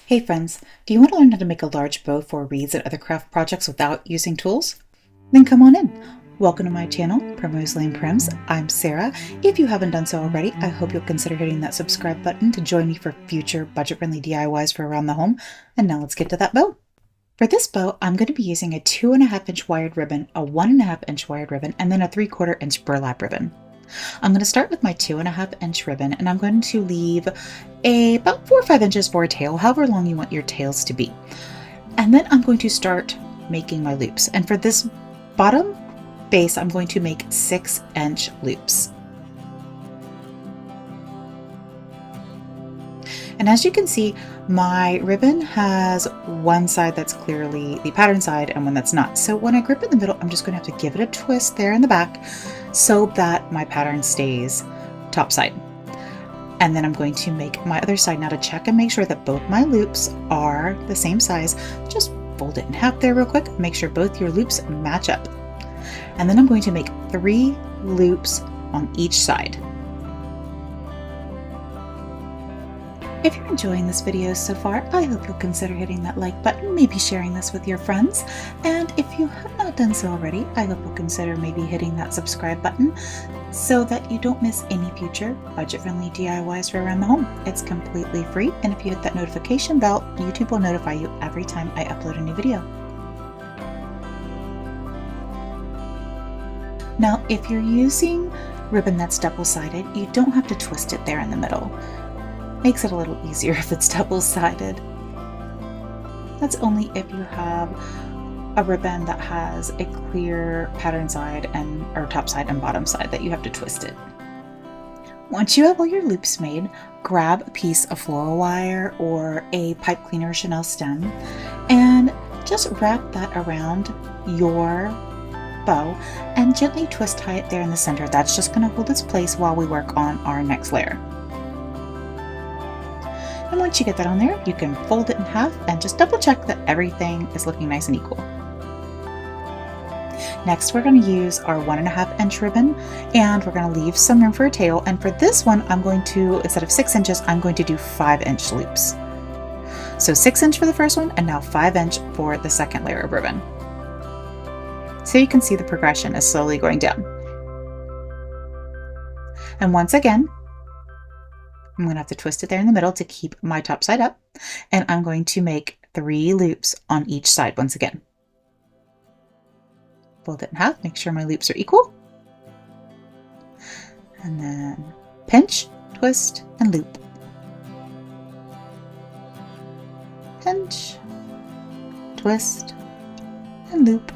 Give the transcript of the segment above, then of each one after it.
Hey friends, do you want to learn how to make a large bow for wreaths and other craft projects without using tools? Then come on in. Welcome to my channel, Primrose Lane Prims. I'm Sarah. If you haven't done so already, I hope you'll consider hitting that subscribe button to join me for future budget-friendly DIYs for around the home. And now let's get to that bow. For this bow, I'm going to be using a 2.5-inch wired ribbon, a 1.5-inch wired ribbon, and then a 3/4-inch burlap ribbon. I'm going to start with my 2.5-inch ribbon, and I'm going to leave about 4 or 5 inches for a tail, however long you want your tails to be. And then I'm going to start making my loops. And for this bottom base, I'm going to make 6-inch loops. And as you can see, my ribbon has one side that's clearly the pattern side and one that's not. So when I grip in the middle, I'm just going to have to give it a twist there in the back so that my pattern stays top side. And then I'm going to make my other side. Now to check and make sure that both my loops are the same size, just fold it in half there real quick. Make sure both your loops match up. And then I'm going to make 3 loops on each side. If you're enjoying this video so far, I hope you'll consider hitting that like button, maybe sharing this with your friends. And if you have not done so already, I hope you'll consider maybe hitting that subscribe button so that you don't miss any future budget-friendly DIYs for around the home. It's completely free, and if you hit that notification bell, YouTube will notify you every time I upload a new video. Now, if you're using ribbon that's double-sided, you don't have to twist it there in the middle. Makes it a little easier if it's double-sided. That's only if you have a ribbon that has a clear pattern side or top side and bottom side that you have to twist it. Once you have all your loops made, grab a piece of floral wire or a pipe cleaner Chanel stem and just wrap that around your bow and gently twist tie it there in the center. That's just going to hold its place while we work on our next layer. And once you get that on there, you can fold it in half and just double check that everything is looking nice and equal. Next, we're going to use our 1.5-inch ribbon, and we're going to leave some room for a tail. And for this one, I'm going to, instead of 6 inches, I'm going to do 5-inch loops. So 6-inch for the first one, and now 5-inch for the second layer of ribbon. So you can see the progression is slowly going down. And once again, I'm going to have to twist it there in the middle to keep my top side up, and I'm going to make 3 loops on each side once again. Fold it in half, make sure my loops are equal, and then pinch, twist, and loop. Pinch, twist, and loop.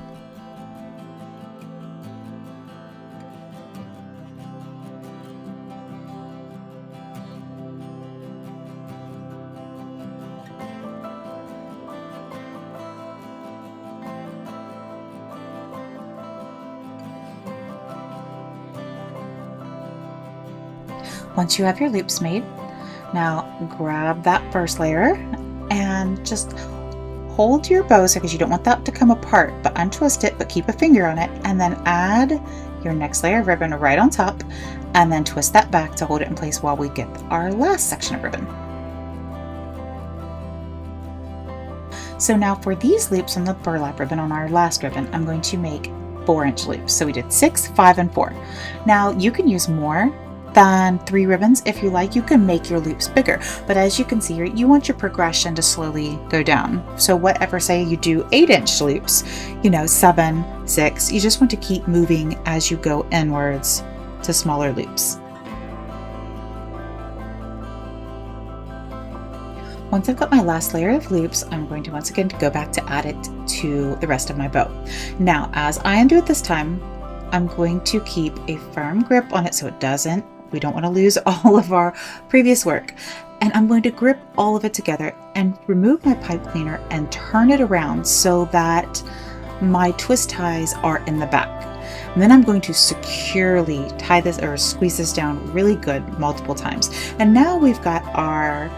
Once you have your loops made, now grab that first layer and just hold your bow because you don't want that to come apart, but untwist it, but keep a finger on it, and then add your next layer of ribbon right on top, and then twist that back to hold it in place while we get our last section of ribbon. So now for these loops on the burlap ribbon, on our last ribbon, I'm going to make 4-inch loops. So we did 6, 5, and 4. Now you can use more than 3 ribbons if you like. You can make your loops bigger, but as you can see here, you want your progression to slowly go down. So whatever, say you do 8-inch loops, 7, 6, you just want to keep moving as you go inwards to smaller loops. Once I've got my last layer of loops, I'm going to once again go back to add it to the rest of my bow. Now, as I undo it this time, I'm going to keep a firm grip on it so we don't want to lose all of our previous work. And I'm going to grip all of it together and remove my pipe cleaner and turn it around so that my twist ties are in the back. And then I'm going to securely tie this or squeeze this down really good multiple times. And now we've got our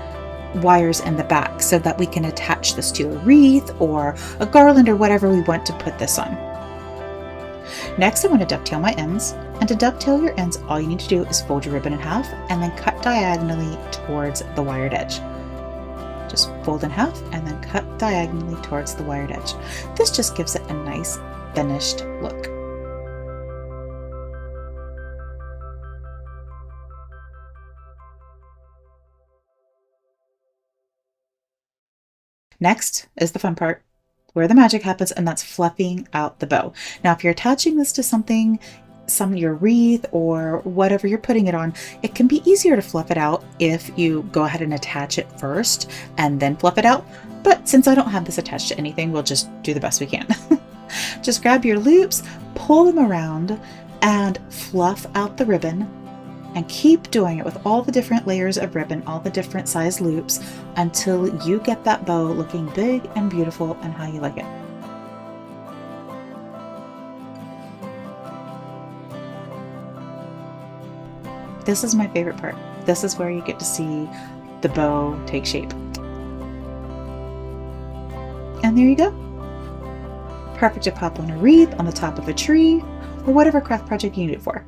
wires in the back so that we can attach this to a wreath or a garland or whatever we want to put this on. Next, I want to dovetail my ends, and to dovetail your ends, all you need to do is fold your ribbon in half and then cut diagonally towards the wired edge. Just fold in half and then cut diagonally towards the wired edge. This just gives it a nice finished look. Next is the fun part, where the magic happens, and that's fluffing out the bow. Now, if you're attaching this to something, your wreath or whatever you're putting it on, it can be easier to fluff it out if you go ahead and attach it first and then fluff it out. But since I don't have this attached to anything, we'll just do the best we can. Just grab your loops, pull them around, and fluff out the ribbon. And keep doing it with all the different layers of ribbon, all the different size loops, until you get that bow looking big and beautiful and how you like it. This is my favorite part. This is where you get to see the bow take shape. And there you go. Perfect to pop on a wreath, on the top of a tree, or whatever craft project you need it for.